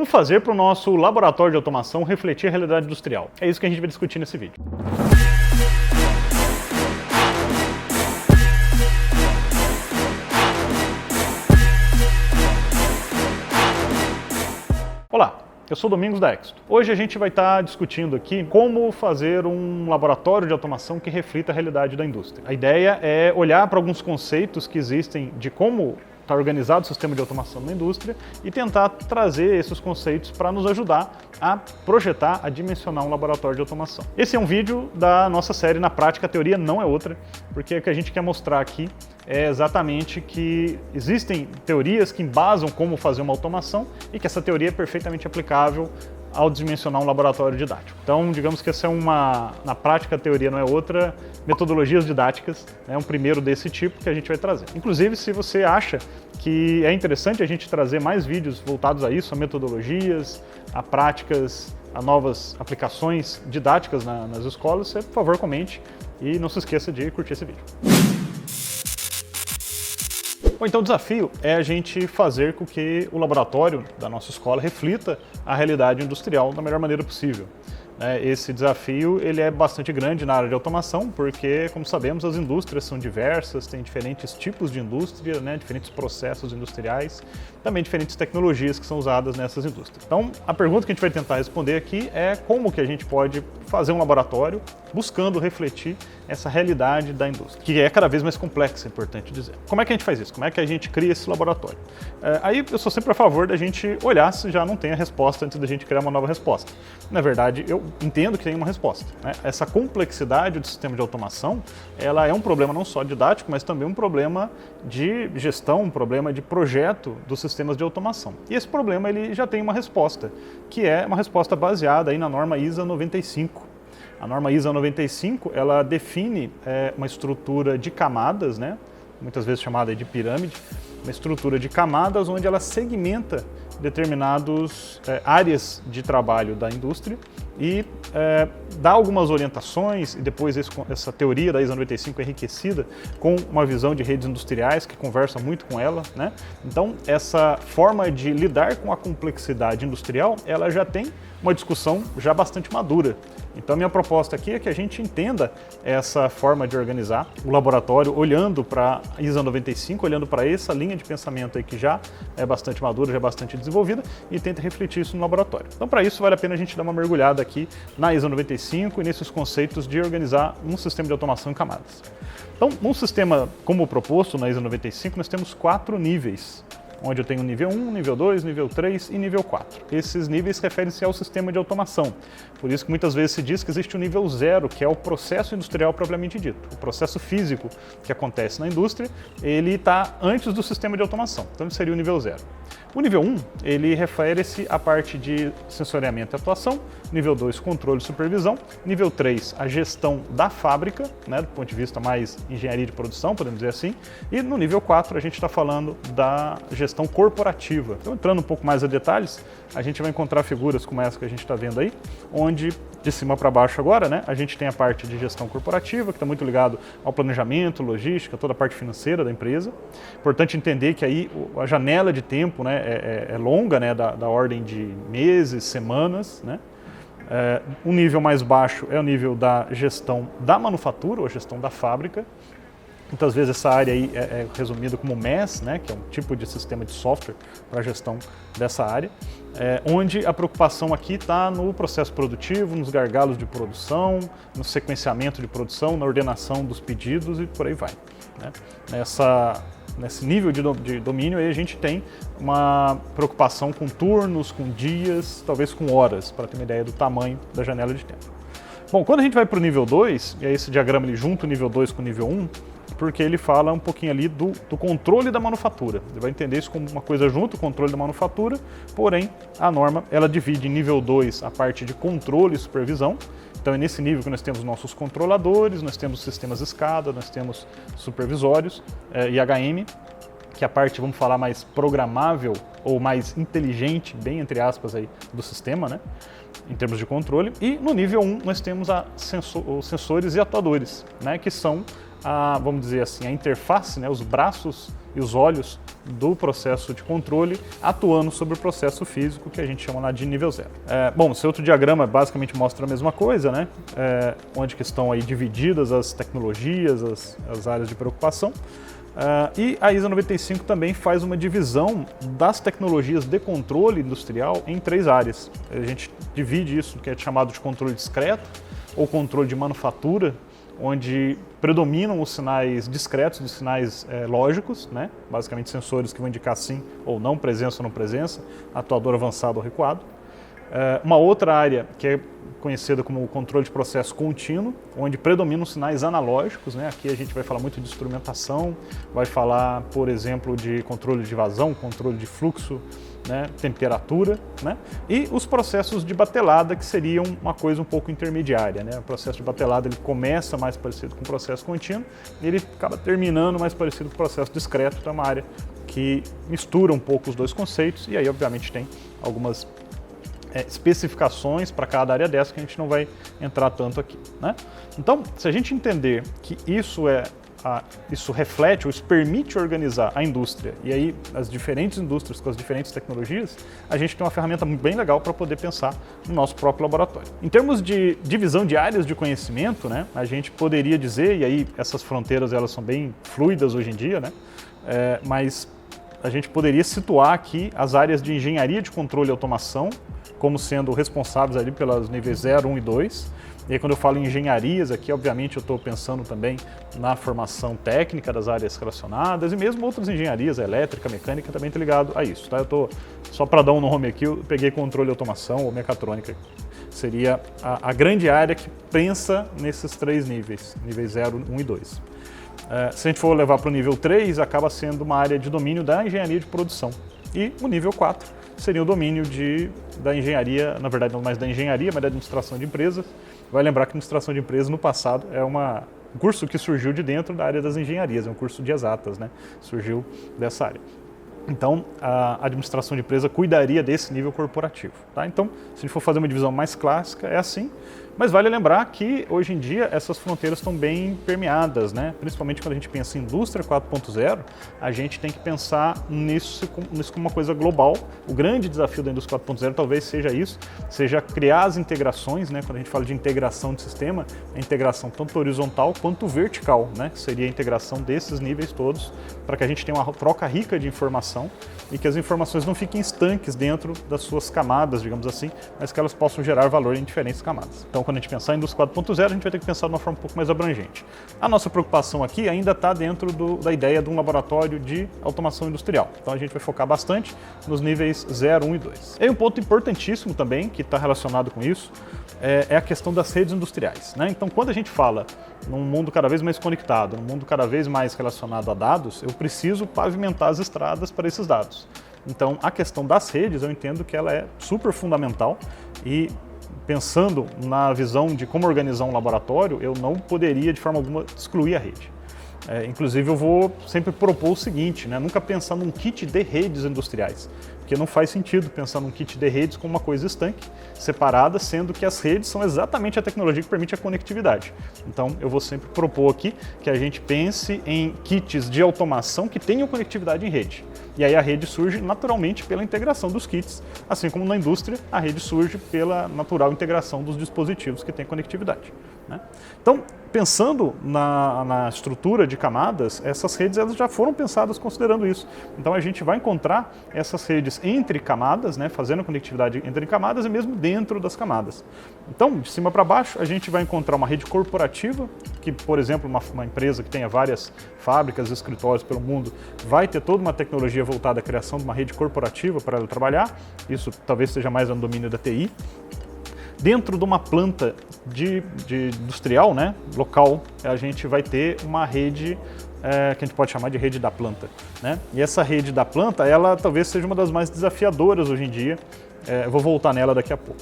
Como fazer para o nosso laboratório de automação refletir a realidade industrial? É isso que a gente vai discutir nesse vídeo. Olá, eu sou Domingos da Exto. Hoje a gente vai estar discutindo aqui como fazer um laboratório de automação que reflita a realidade da indústria. A ideia é olhar para alguns conceitos que existem de como está organizado o sistema de automação na indústria e tentar trazer esses conceitos para nos ajudar a projetar, a dimensionar um laboratório de automação. Esse é um vídeo da nossa série Na Prática, a Teoria Não é Outra, porque o que a gente quer mostrar aqui é exatamente que existem teorias que embasam como fazer uma automação e que essa teoria é perfeitamente aplicável ao dimensionar um laboratório didático. Então, digamos que essa é na prática, a teoria não é outra, metodologias didáticas, é um primeiro desse tipo que a gente vai trazer. Inclusive, se você acha que é interessante a gente trazer mais vídeos voltados a isso, a metodologias, a práticas, a novas aplicações didáticas nas escolas, você, por favor, comente e não se esqueça de curtir esse vídeo. Bom, então o desafio é a gente fazer com que o laboratório da nossa escola reflita a realidade industrial da melhor maneira possível. Esse desafio ele é bastante grande na área de automação, porque, como sabemos, as indústrias são diversas, tem diferentes tipos de indústria, diferentes processos industriais, também diferentes tecnologias que são usadas nessas indústrias. Então, a pergunta que a gente vai tentar responder aqui é como que a gente pode fazer um laboratório buscando refletir essa realidade da indústria, que é cada vez mais complexa, é importante dizer. Como é que a gente faz isso? Como é que a gente cria esse laboratório? Aí eu sou sempre a favor da gente olhar se já não tem a resposta antes da gente criar uma nova resposta. Na verdade, eu entendo que tem uma resposta. Essa complexidade do sistema de automação, ela é um problema não só didático, mas também um problema de gestão, um problema de projeto dos sistemas de automação. E esse problema ele já tem uma resposta, que é uma resposta baseada aí na norma ISA 95. A norma ISA 95, ela define uma estrutura de camadas, muitas vezes chamada de pirâmide, uma estrutura de camadas onde ela segmenta determinadas áreas de trabalho da indústria e dá algumas orientações, e depois essa teoria da ISA 95 é enriquecida com uma visão de redes industriais que conversa muito com ela. Então, essa forma de lidar com a complexidade industrial, ela já tem uma discussão já bastante madura. Então, a minha proposta aqui é que a gente entenda essa forma de organizar o laboratório olhando para a ISA 95, olhando para essa linha de pensamento aí que já é bastante madura, já é bastante desenvolvida, e tenta refletir isso no laboratório. Então, para isso, vale a pena a gente dar uma mergulhada aqui na ISA 95 e nesses conceitos de organizar um sistema de automação em camadas. Então, num sistema como o proposto na ISA 95, nós temos 4 níveis, onde eu tenho nível 1, nível 2, nível 3 e nível 4. Esses níveis referem-se ao sistema de automação. Por isso que muitas vezes se diz que existe o nível 0, que é o processo industrial propriamente dito. O processo físico que acontece na indústria, ele está antes do sistema de automação. Então, ele seria o nível 0. O nível 1, ele refere-se à parte de sensoriamento e atuação. Nível 2, controle e supervisão. Nível 3, a gestão da fábrica, do ponto de vista mais engenharia de produção, podemos dizer assim. E no nível 4, a gente está falando da gestão corporativa. Então, entrando um pouco mais a detalhes, a gente vai encontrar figuras como essa que a gente está vendo aí, onde de cima para baixo agora, a gente tem a parte de gestão corporativa, que está muito ligado ao planejamento, logística, toda a parte financeira da empresa. Importante entender que aí a janela de tempo é longa, da ordem de meses, semanas. O nível mais baixo é o nível da gestão da manufatura, ou gestão da fábrica. Muitas vezes essa área aí é resumida como MES, que é um tipo de sistema de software para a gestão dessa área, onde a preocupação aqui está no processo produtivo, nos gargalos de produção, no sequenciamento de produção, na ordenação dos pedidos e por aí vai. Nesse nível de domínio aí a gente tem uma preocupação com turnos, com dias, talvez com horas, para ter uma ideia do tamanho da janela de tempo. Bom, quando a gente vai para o nível 2, e aí esse diagrama ele junta o nível 2 com o nível 1, porque ele fala um pouquinho ali do controle da manufatura. Você vai entender isso como uma coisa junto, o controle da manufatura, porém a norma ela divide em nível 2 a parte de controle e supervisão. Então é nesse nível que nós temos nossos controladores, nós temos sistemas SCADA, nós temos supervisórios e HM, que é a parte, vamos falar, mais programável ou mais inteligente, bem entre aspas, aí, do sistema, em termos de controle. E no nível 1 nós temos os sensores e atuadores, que são vamos dizer assim, a interface, né, os braços e os olhos do processo de controle atuando sobre o processo físico que a gente chama lá de nível 0. Bom, esse outro diagrama basicamente mostra a mesma coisa, né? Onde que estão aí divididas as tecnologias, as áreas de preocupação. E a ISA 95 também faz uma divisão das tecnologias de controle industrial em 3 áreas. A gente divide isso, que é chamado de controle discreto ou controle de manufatura, onde predominam os sinais discretos dos sinais lógicos, né? Basicamente sensores que vão indicar sim ou não, presença ou não presença, atuador avançado ou recuado. Uma outra área que é conhecida como controle de processo contínuo, onde predominam os sinais analógicos, né? Aqui a gente vai falar muito de instrumentação, vai falar, por exemplo, de controle de vazão, controle de fluxo, né? Temperatura, né? E os processos de batelada, que seriam uma coisa um pouco intermediária, né? O processo de batelada ele começa mais parecido com o processo contínuo e ele acaba terminando mais parecido com o processo discreto, então é uma área que mistura um pouco os dois conceitos e aí obviamente tem algumas especificações para cada área dessa que a gente não vai entrar tanto aqui, né? Então, se a gente entender que isso reflete ou isso permite organizar a indústria e aí as diferentes indústrias com as diferentes tecnologias, a gente tem uma ferramenta bem legal para poder pensar no nosso próprio laboratório. Em termos de divisão de áreas de conhecimento, né, a gente poderia dizer, e aí essas fronteiras elas são bem fluidas hoje em dia, né, mas a gente poderia situar aqui as áreas de engenharia de controle e automação como sendo responsáveis ali pelas níveis 0, 1 e 2. E aí, quando eu falo em engenharias aqui, obviamente eu estou pensando também na formação técnica das áreas relacionadas e mesmo outras engenharias, elétrica, mecânica, também está ligado a isso, tá? Eu estou, só para dar um nome aqui, eu peguei controle e automação ou mecatrônica. Seria a grande área que pensa nesses 3 níveis, níveis 0, 1 e 2. Se a gente for levar para o nível 3, acaba sendo uma área de domínio da engenharia de produção. E o nível 4 seria o domínio da engenharia, na verdade não mais da engenharia, mas da administração de empresas. Vai lembrar que administração de empresas no passado é um curso que surgiu de dentro da área das engenharias, é um curso de exatas, né? Surgiu dessa área. Então, a administração de empresa cuidaria desse nível corporativo, tá? Então, se a gente for fazer uma divisão mais clássica, é assim. Mas vale lembrar que, hoje em dia, essas fronteiras estão bem permeadas, né? Principalmente quando a gente pensa em indústria 4.0, a gente tem que pensar nisso como uma coisa global. O grande desafio da indústria 4.0 talvez seja isso, seja criar as integrações, né? Quando a gente fala de integração de sistema, a integração tanto horizontal quanto vertical, né? Que seria a integração desses níveis todos, para que a gente tenha uma troca rica de informação e que as informações não fiquem estanques dentro das suas camadas, digamos assim, mas que elas possam gerar valor em diferentes camadas. Então, quando a gente pensar em indústria 4.0, a gente vai ter que pensar de uma forma um pouco mais abrangente. A nossa preocupação aqui ainda está dentro da ideia de um laboratório de automação industrial. Então, a gente vai focar bastante nos níveis 0, 1 e 2. E um ponto importantíssimo também, que está relacionado com isso, é a questão das redes industriais, né? Então, quando a gente fala num mundo cada vez mais conectado, num mundo cada vez mais relacionado a dados, eu preciso pavimentar as estradas para esses dados. Então, a questão das redes, eu entendo que ela é super fundamental e pensando na visão de como organizar um laboratório, eu não poderia de forma alguma excluir a rede. Inclusive, eu vou sempre propor o seguinte, né? Nunca pensar num kit de redes industriais, porque não faz sentido pensar num kit de redes como uma coisa estanque, separada, sendo que as redes são exatamente a tecnologia que permite a conectividade. Então, eu vou sempre propor aqui que a gente pense em kits de automação que tenham conectividade em rede. E aí a rede surge naturalmente pela integração dos kits, assim como na indústria a rede surge pela natural integração dos dispositivos que têm conectividade, né? Então, pensando na estrutura de camadas, essas redes elas já foram pensadas considerando isso. Então a gente vai encontrar essas redes entre camadas, né, fazendo conectividade entre camadas e mesmo dentro das camadas. Então, de cima para baixo, a gente vai encontrar uma rede corporativa, que, por exemplo, uma empresa que tenha várias fábricas e escritórios pelo mundo, vai ter toda uma tecnologia voltada à criação de uma rede corporativa para ela trabalhar. Isso talvez seja mais no domínio da TI. Dentro de uma planta de industrial, né, local, a gente vai ter uma rede que a gente pode chamar de rede da planta, né? E essa rede da planta, ela talvez seja uma das mais desafiadoras hoje em dia. Eu vou voltar nela daqui a pouco.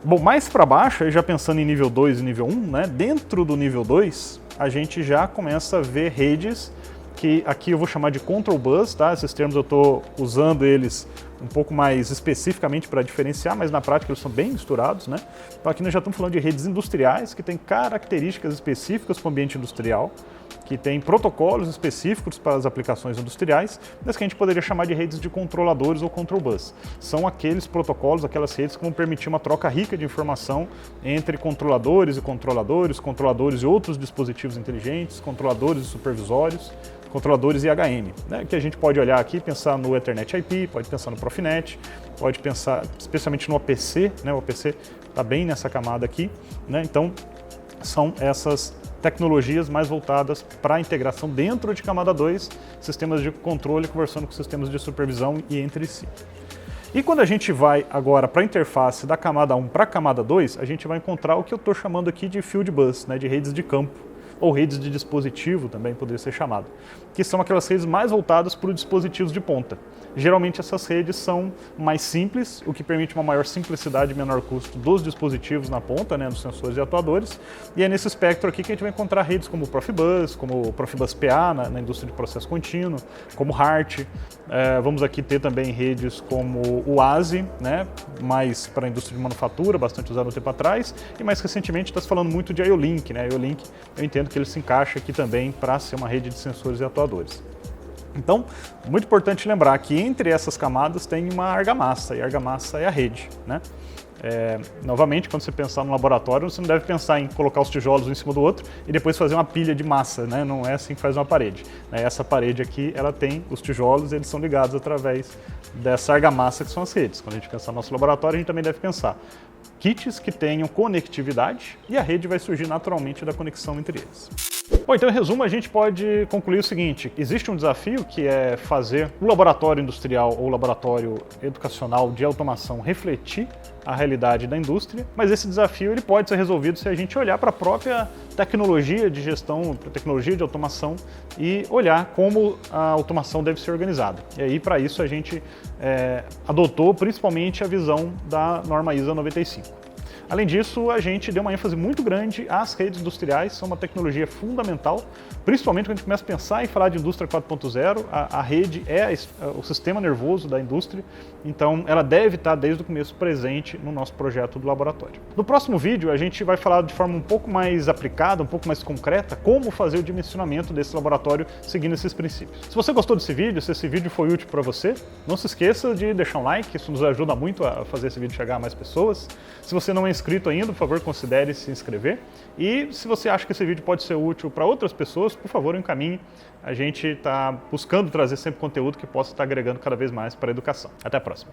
Bom, mais para baixo, aí já pensando em nível 2 e nível 1, né, dentro do nível 2, a gente já começa a ver redes que aqui eu vou chamar de control bus, tá? Esses termos eu estou usando eles um pouco mais especificamente para diferenciar, mas na prática eles são bem misturados, né? Então aqui nós já estamos falando de redes industriais que têm características específicas para o ambiente industrial, que tem protocolos específicos para as aplicações industriais, mas que a gente poderia chamar de redes de controladores ou control bus. São aqueles protocolos, aquelas redes que vão permitir uma troca rica de informação entre controladores e controladores e outros dispositivos inteligentes, controladores e supervisórios, controladores e HM, né? Que a gente pode olhar aqui, pensar no Ethernet IP, pode pensar no Profinet, pode pensar especialmente no OPC, né? O OPC está bem nessa camada aqui, né? Então, são essas tecnologias mais voltadas para a integração dentro de camada 2, sistemas de controle conversando com sistemas de supervisão e entre si. E quando a gente vai agora para a interface da camada 1 para a camada 2, a gente vai encontrar o que eu estou chamando aqui de field bus, né, de redes de campo, ou redes de dispositivo também poderia ser chamado, que são aquelas redes mais voltadas para os dispositivos de ponta. Geralmente essas redes são mais simples, o que permite uma maior simplicidade e menor custo dos dispositivos na ponta, né, dos sensores e atuadores, e é nesse espectro aqui que a gente vai encontrar redes como o Profibus, como o Profibus PA na indústria de processo contínuo, como HART, vamos aqui ter também redes como o ASI, né, mais para a indústria de manufatura, bastante usado um tempo atrás, e mais recentemente está se falando muito de IO-Link, né, IO-Link eu entendo que ele se encaixa aqui também para ser uma rede de sensores e atuadores. Então, muito importante lembrar que entre essas camadas tem uma argamassa, e a argamassa é a rede, né? Novamente, quando você pensar no laboratório, você não deve pensar em colocar os tijolos um em cima do outro e depois fazer uma pilha de massa, né? Não é assim que faz uma parede. Essa parede aqui, ela tem os tijolos, eles são ligados através dessa argamassa que são as redes. Quando a gente pensar no nosso laboratório, a gente também deve pensar kits que tenham conectividade e a rede vai surgir naturalmente da conexão entre eles. Bom, então em resumo a gente pode concluir o seguinte: existe um desafio que é fazer o laboratório industrial ou laboratório educacional de automação refletir a realidade da indústria, mas esse desafio ele pode ser resolvido se a gente olhar para a própria tecnologia de gestão, para a tecnologia de automação e olhar como a automação deve ser organizada. E aí para isso a gente adotou principalmente a visão da norma ISA 95. Além disso, a gente deu uma ênfase muito grande às redes industriais, são uma tecnologia fundamental, principalmente quando a gente começa a pensar em falar de indústria 4.0, a rede é o sistema nervoso da indústria, então ela deve estar desde o começo presente no nosso projeto do laboratório. No próximo vídeo, a gente vai falar de forma um pouco mais aplicada, um pouco mais concreta, como fazer o dimensionamento desse laboratório seguindo esses princípios. Se você gostou desse vídeo, se esse vídeo foi útil para você, não se esqueça de deixar um like, isso nos ajuda muito a fazer esse vídeo chegar a mais pessoas. Se você não é inscrito ainda, por favor, considere se inscrever. E se você acha que esse vídeo pode ser útil para outras pessoas, por favor, encaminhe. A gente está buscando trazer sempre conteúdo que possa estar agregando cada vez mais para a educação. Até a próxima.